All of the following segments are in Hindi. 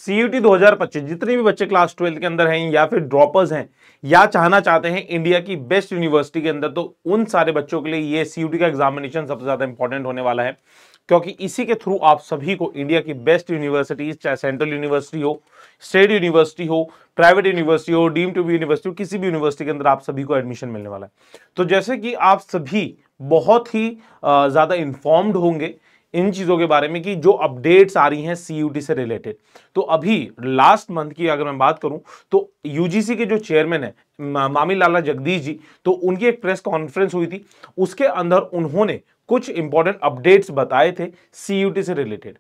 सीयूटी 2025 जितने भी बच्चे क्लास 12 के अंदर हैं या फिर ड्रॉपर्स हैं या चाहना चाहते हैं इंडिया की बेस्ट यूनिवर्सिटी के अंदर, तो उन सारे बच्चों के लिए ये सीयूटी का एग्जामिनेशन सबसे ज्यादा इंपॉर्टेंट होने वाला है, क्योंकि इसी के थ्रू आप सभी को इंडिया की बेस्ट यूनिवर्सिटीज, चाहे सेंट्रल यूनिवर्सिटी हो, स्टेट यूनिवर्सिटी हो, प्राइवेट यूनिवर्सिटी हो, डीम्ड टू बी यूनिवर्सिटी हो, किसी भी यूनिवर्सिटी के अंदर आप सभी को एडमिशन मिलने वाला है। तो जैसे कि आप सभी बहुत ही ज्यादा इंफॉर्म्ड होंगे इन चीजों के बारे में कि जो अपडेट्स आ रही हैं सीयूटी से रिलेटेड, तो अभी लास्ट मंथ की अगर मैं बात करूं तो यूजीसी के जो चेयरमैन है मामी लाला जगदीश जी, तो उनकी एक प्रेस कॉन्फ्रेंस हुई थी, उसके अंदर उन्होंने कुछ इंपॉर्टेंट अपडेट्स बताए थे सीयूटी से रिलेटेड।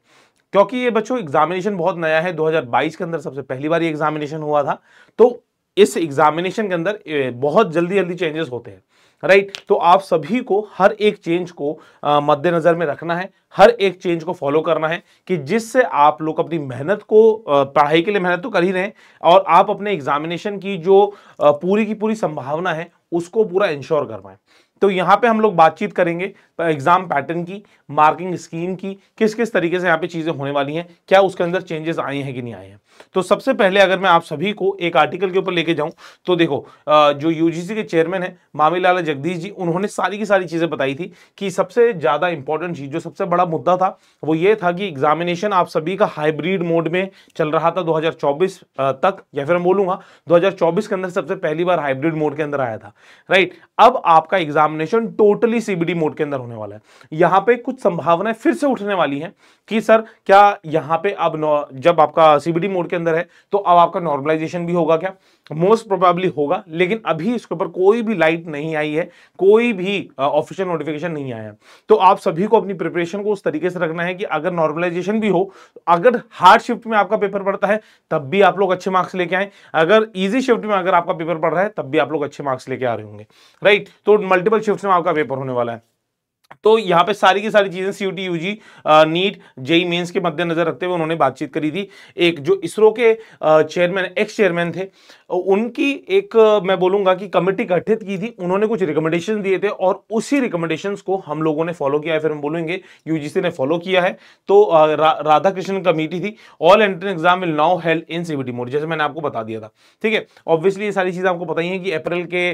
क्योंकि ये बच्चों एग्जामिनेशन बहुत नया है, 2022 के अंदर सबसे पहली बार ये एग्जामिनेशन हुआ था, तो इस एग्जामिनेशन के अंदर बहुत जल्दी जल्दी चेंजेस होते हैं, राइट। तो आप सभी को हर एक चेंज को मद्देनजर में रखना है, हर एक चेंज को फॉलो करना है कि जिससे आप लोग अपनी मेहनत को, पढ़ाई के लिए मेहनत तो कर ही रहे हैं और आप अपने एग्जामिनेशन की जो पूरी की पूरी संभावना है उसको पूरा इंश्योर कर पाए। तो यहां पे हम लोग बातचीत करेंगे एग्जाम पैटर्न की, मार्किंग स्कीम की, किस किस तरीके से यहाँ पे चीजें होने वाली हैं, क्या उसके अंदर चेंजेस आए हैं कि नहीं आए हैं। तो सबसे पहले अगर मैं आप सभी को एक आर्टिकल के ऊपर लेके जाऊं तो देखो, जो यूजीसी के चेयरमैन है मामी लाला जगदीश जी, उन्होंने सारी की सारी चीजें बताई थी कि सबसे ज्यादा इंपॉर्टेंट चीज, जो सबसे बड़ा मुद्दा था वो ये था कि एग्जामिनेशन आप सभी का हाइब्रिड मोड में चल रहा था 2024 तक, या फिर मैं बोलूंगा 2024 के अंदर सबसे पहली बार हाइब्रिड मोड के अंदर आया था, राइट। अब आपका एग्जामिनेशन टोटली सीबीडी मोड के अंदर होने वाला है। यहां पे कुछ संभावनाएं फिर से उठने वाली हैं कि सर क्या यहां पे अब जब आपका सीबीडी मोड के अंदर है तो अब आपका नॉर्मलाइजेशन भी होगा क्या? मोस्ट प्रोबेबली होगा, लेकिन अभी इसके ऊपर कोई भी लाइट नहीं आई है, कोई भी ऑफिशियल नोटिफिकेशन नहीं आया है। तो आप सभी को अपनी प्रिपरेशन को उस तरीके से रखना है कि अगर नॉर्मलाइजेशन भी हो, अगर हार्ड शिफ्ट में आपका पेपर पड़ता है तब भी आप लोग अच्छे मार्क्स लेके आए, अगर इजी शिफ्ट में अगर आपका पेपर पड़ रहा है तब भी आप लोग अच्छे मार्क्स लेके आ रहे होंगे, राइट। तो मल्टीपल शिफ्ट में आपका पेपर होने वाला है। तो यहां पे सारी की सारी चीजें CUET, UG, NEET, JEE mains के मद्देनजर रखते हुए उन्होंने बातचीत करी थी। एक जो इसरो के चेयरमैन, एक्स चेयरमैन थे, उनकी एक मैं बोलूंगा कि कमेटी गठित की थी, उन्होंने कुछ रिकमेंडेशन दिए थे और उसी रिकमेंडेशंस को हम लोगों ने फॉलो किया है, फिर हम बोलेंगे यूजीसी ने फॉलो किया है। तो राधाकृष्णन कमेटी थी, all entrance exam will now held in CBT mode, जैसे मैंने आपको बता दिया था, ठीक है। ऑब्वियसली ये सारी चीजें आपको पता ही है कि अप्रैल के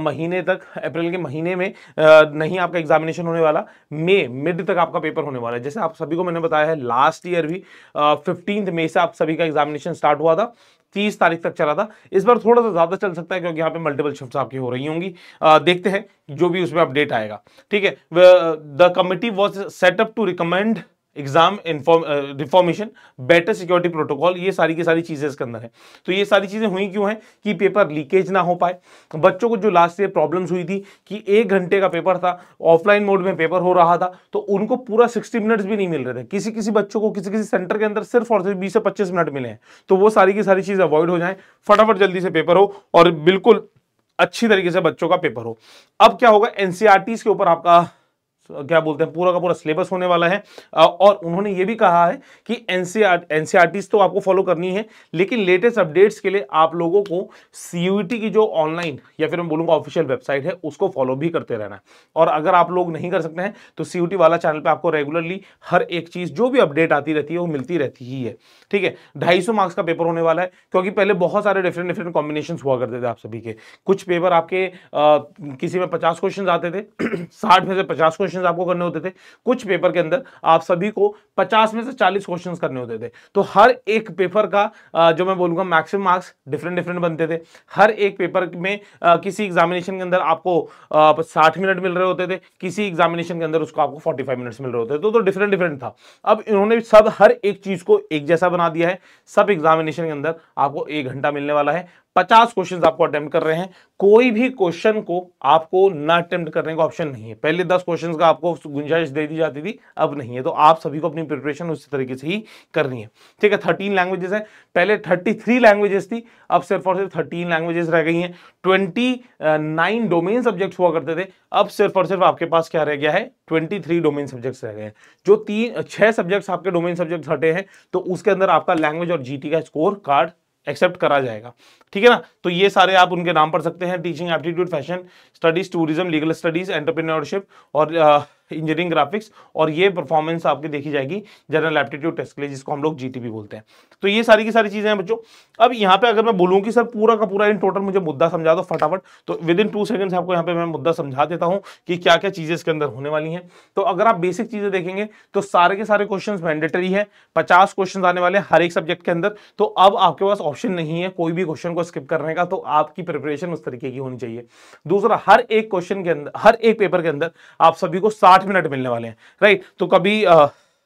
महीने तक, अप्रैल के महीने में नहीं आपका एग्जामिनेशन होने वाला, मई मिड तक आपका पेपर होने वाला है। जैसे आप सभी को मैंने बताया है, लास्ट ईयर भी 15 मई से आप सभी का एग्जामिनेशन स्टार्ट हुआ था, 30 तारीख तक चला था। इस बार थोड़ा सा ज्यादा चल सकता है क्योंकि यहाँ पे मल्टीपल शिफ्ट्स आपकी हो रही होंगी। देखते हैं जो भी उसमें अपडेट आएगा, ठीक है। The committee was set up to recommend exam reformation, better security protocol, ये सारी की सारी चीजें इसके अंदर है। तो ये सारी चीजें हुई क्यों हैं कि पेपर लीकेज ना हो पाए। बच्चों को जो लास्ट ईयर प्रॉब्लम्स हुई थी कि 1 घंटे का पेपर था, ऑफलाइन मोड में पेपर हो रहा था, तो उनको पूरा 60 मिनट्स भी नहीं मिल रहे थे। किसी किसी बच्चों को किसी किसी सेंटर के अंदर सिर्फ और सिर्फ 20 से 25 मिनट मिले हैं। तो वो सारी की सारी चीज अवॉइड हो जाए, फटाफट जल्दी से पेपर हो और बिल्कुल अच्छी तरीके से बच्चों का पेपर हो। अब क्या होगा, एनसीईआरटी के ऊपर आपका क्या बोलते हैं पूरा का पूरा सिलेबस होने वाला है, और उन्होंने ये भी कहा है कि एनसीईआरटीज तो आपको फॉलो करनी है, लेकिन लेटेस्ट अपडेट्स के लिए आप लोगों को सीयूईटी की जो ऑनलाइन या फिर मैं बोलूंगा ऑफिशियल वेबसाइट है उसको फॉलो भी करते रहना है। और अगर आप लोग नहीं कर सकते हैं तो सीयूईटी वाला चैनल पे आपको रेगुलरली हर एक चीज जो भी अपडेट आती रहती है वो मिलती रहती ही है, ठीक है। 250 मार्क्स का पेपर होने वाला है, क्योंकि पहले बहुत सारे डिफरेंट डिफरेंट कॉम्बिनेशन हुआ करते थे आप सभी के। कुछ पेपर आपके किसी में 50 क्वेश्चन आते थे 60 में से 50 क्वेश्चन आपको करने होते थे, कुछ पेपर के अंदर आप सभी को 50 में से 40 क्वेश्चंस करने होते थे। तो हर एक पेपर का जो मैं बोलूंगा मैक्सिमम मार्क्स डिफरेंट डिफरेंट बनते थे। हर एक पेपर में किसी एग्जामिनेशन के अंदर आपको 60 मिनट मिल रहे होते थे, किसी एग्जामिनेशन के अंदर उसको आपको 45 मिनट्स मिल रहे होते थे। तो डिफरेंट डिफरेंट था। अब इन्होंने सब हर एक चीज को एक जैसा बना दिया है। सब एग्जामिनेशन के अंदर आपको 1 घंटा मिलने वाला है, 50 क्वेश्चन आपको अटेम्प्ट कर रहे हैं। कोई भी क्वेश्चन को आपको ना अटेम्प्ट करने का ऑप्शन नहीं है। पहले 10 क्वेश्चन का आपको गुंजाइश दे दी जाती थी, अब नहीं है। तो आप सभी को अपनी प्रिपरेशन उसी तरीके से ही करनी है, ठीक है। 13 लैंग्वेजेस है, पहले 33 लैंग्वेजेस थी, अब सिर्फ और सिर्फ 13 लैंग्वेजेस रह गई हैं। 29 डोमेन सब्जेक्ट्स हुआ करते थे, अब सिर्फ और सिर्फ आपके पास क्या रह गया है, 23 डोमेन सब्जेक्ट्स रह गए हैं। जो 6 सब्जेक्ट्स आपके डोमेन सब्जेक्ट्स हटे हैं, तो उसके अंदर आपका लैंग्वेज और जीटी का स्कोर कार्ड एक्सेप्ट करा जाएगा, ठीक है ना। तो ये सारे आप उनके नाम पढ़ सकते हैं, teaching, aptitude, fashion studies, tourism, legal studies, entrepreneurship और इंजीनियरिंग ग्राफिक्स, और ये परफॉर्मेंस आपकी देखी जाएगी जनरल एप्टीट्यूड टेस्ट के लिए, जिसको हम लोग जीटीबी बोलते हैं। तो ये सारी की सारी चीजें हैं बच्चों। अब यहाँ पे अगर मैं बोलूँ कि सर पूरा का पूरा इन टोटल मुझे मुद्दा समझा दो फटाफट, तो विद इन 2 सेकंड्स आपको यहाँ पे मैं मुद्दा समझा देता हूँ कि क्या क्या चीजें इसके अंदर होने वाली हैं। तो अगर आप बेसिक चीजें देखेंगे तो सारे के सारे क्वेश्चंस मैंडेटरी है, 50 क्वेश्चन आने वाले हैं हर एक सब्जेक्ट के अंदर। तो अब आपके पास ऑप्शन नहीं है कोई भी क्वेश्चन को स्किप करने का, तो आपकी प्रिपरेशन उस तरीके की होनी चाहिए। दूसरा, हर एक क्वेश्चन के अंदर, हर एक पेपर के अंदर आप सभी को 60 मिनट मिलने वाले हैं, राइट। तो कभी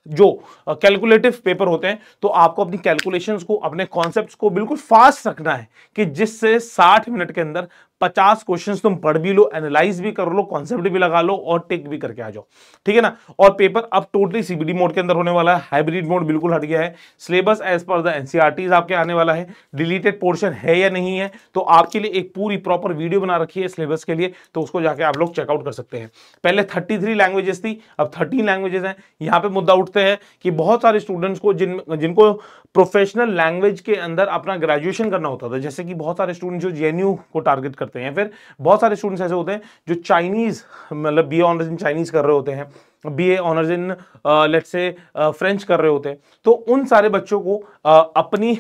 जो कैलकुलेटिव पेपर होते हैं तो आपको अपनी कैलकुलेशंस को, अपने कॉन्सेप्ट्स को बिल्कुल फास्ट रखना है कि जिससे 60 मिनट के अंदर 50 क्वेश्चंस तुम पढ़ भी लो, एनालाइज भी कर लो, कॉन्सेप्ट भी लगा लो और टिक भी करके आ जाओ, ठीक है ना। और पेपर अब टोटली सीबीडी मोड के अंदर होने वाला है, हाइब्रिड मोड बिल्कुल हट गया है। Syllabus as per the NCERTs आपके आने वाला है। डिलीटेड पोर्शन है या नहीं है, तो आपके लिए एक पूरी प्रॉपर वीडियो बना रखी है सिलेबस के लिए, तो उसको जाके आप लोग चेकआउट कर सकते हैं। पहले 33 लैंग्वेजेस थी, अब 13 लैंग्वेजेस हैं। यहां पे मुद्दा उठते हैं कि बहुत सारे स्टूडेंट्स को जिनको प्रोफेशनल लैंग्वेज के अंदर अपना ग्रेजुएशन करना होता था, जैसे कि बहुत सारे स्टूडेंट जो जेएनयू को टारगेट करते हैं, फिर बहुत सारे स्टूडेंट्स ऐसे होते हैं जो चाइनीज, मतलब बीए ऑनर्स इन चाइनीज कर रहे होते हैं, BA honours in let's say French कर रहे होते हैं। तो उन सारे बच्चों को अपनी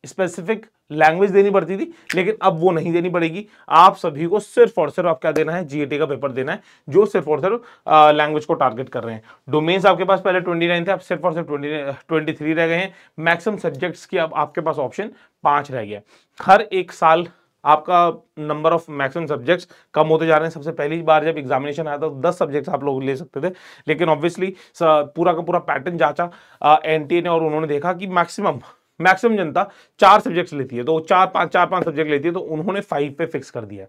स्पेसिफिक लैंग्वेज देनी पड़ती थी, लेकिन अब वो नहीं देनी पड़ेगी। आप सभी को सिर्फ और सिर्फ आप क्या देना है, जीएटी का पेपर देना है, जो सिर्फ और सिर्फ लैंग्वेज को टारगेट कर रहे हैं। डोमेन्स आपके पास पहले 29 थे, अब सिर्फ और सिर्फ 23 रह गए हैं। मैक्सिमम सब्जेक्ट्स की अब आपके पास ऑप्शन 5 रह गया। हर एक साल आपका नंबर ऑफ मैक्सिमम सब्जेक्ट्स कम होते जा रहे हैं। सबसे पहली बार जब एग्जामिनेशन आया था तो 10 सब्जेक्ट्स आप लोग ले सकते थे, लेकिन ऑब्वियसली पूरा का पूरा पैटर्न जांचा एनटीए ने, और उन्होंने देखा कि मैक्सिमम जनता 4 सब्जेक्ट्स लेती है, तो 4-5 सब्जेक्ट लेती है, तो उन्होंने 5 पे फिक्स कर दिया है।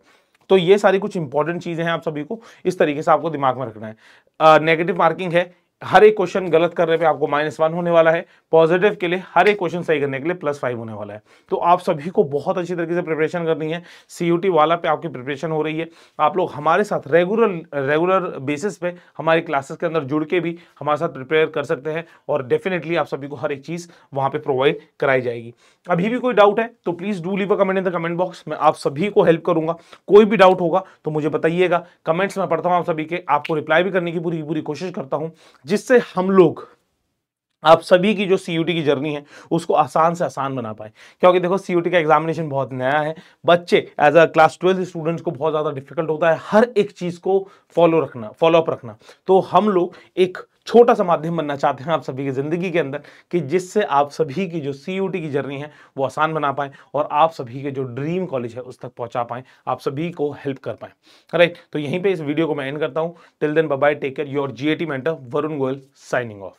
तो ये सारी कुछ इंपॉर्टेंट चीजें हैं, आप सभी को इस तरीके से आपको दिमाग में रखना है। नेगेटिव मार्किंग है, हर एक क्वेश्चन गलत करने पे आपको -1 होने वाला है। पॉजिटिव के लिए हर एक क्वेश्चन सही करने के लिए +5 होने वाला है। तो आप सभी को बहुत अच्छी तरीके से प्रिपरेशन करनी है। सीयूटी वाला पे आपकी प्रिपरेशन हो रही है। आप लोग हमारे साथ रेगुलर बेसिस पे हमारी क्लासेस के अंदर जुड़ के भी हमारे साथ प्रिपेयर कर सकते हैं, और डेफिनेटली आप सभी को हर एक चीज वहां पे प्रोवाइड कराई जाएगी। अभी भी कोई डाउट है तो please do leave a comment in the comment box, मैं आप सभी को हेल्प करूंगा। कोई भी डाउट होगा तो मुझे बताइएगा, कमेंट्स में पढ़ता हूं आप सभी के, आपको रिप्लाई भी करने की पूरी कोशिश करता हूं, जिससे हम लोग आप सभी की जो सीयूटी की जर्नी है उसको आसान से आसान बना पाए। क्योंकि देखो सीयूटी का एग्जामिनेशन बहुत नया है, बच्चे एज अ क्लास 12 स्टूडेंट्स को बहुत ज्यादा डिफिकल्ट होता है हर एक चीज को फॉलो अप रखना। तो हम लोग एक छोटा सा माध्यम बनना चाहते हैं आप सभी की जिंदगी के अंदर, कि जिससे आप सभी की जो सीयूटी की जर्नी है वो आसान बना पाए, और आप सभी के जो ड्रीम कॉलेज है उस तक पहुंचा पाए, आप सभी को हेल्प कर पाए, राइट। तो यहीं पे इस वीडियो को मैं एंड करता हूं। Till then bye bye, take care, your GAT mentor Varun Goyal signing of.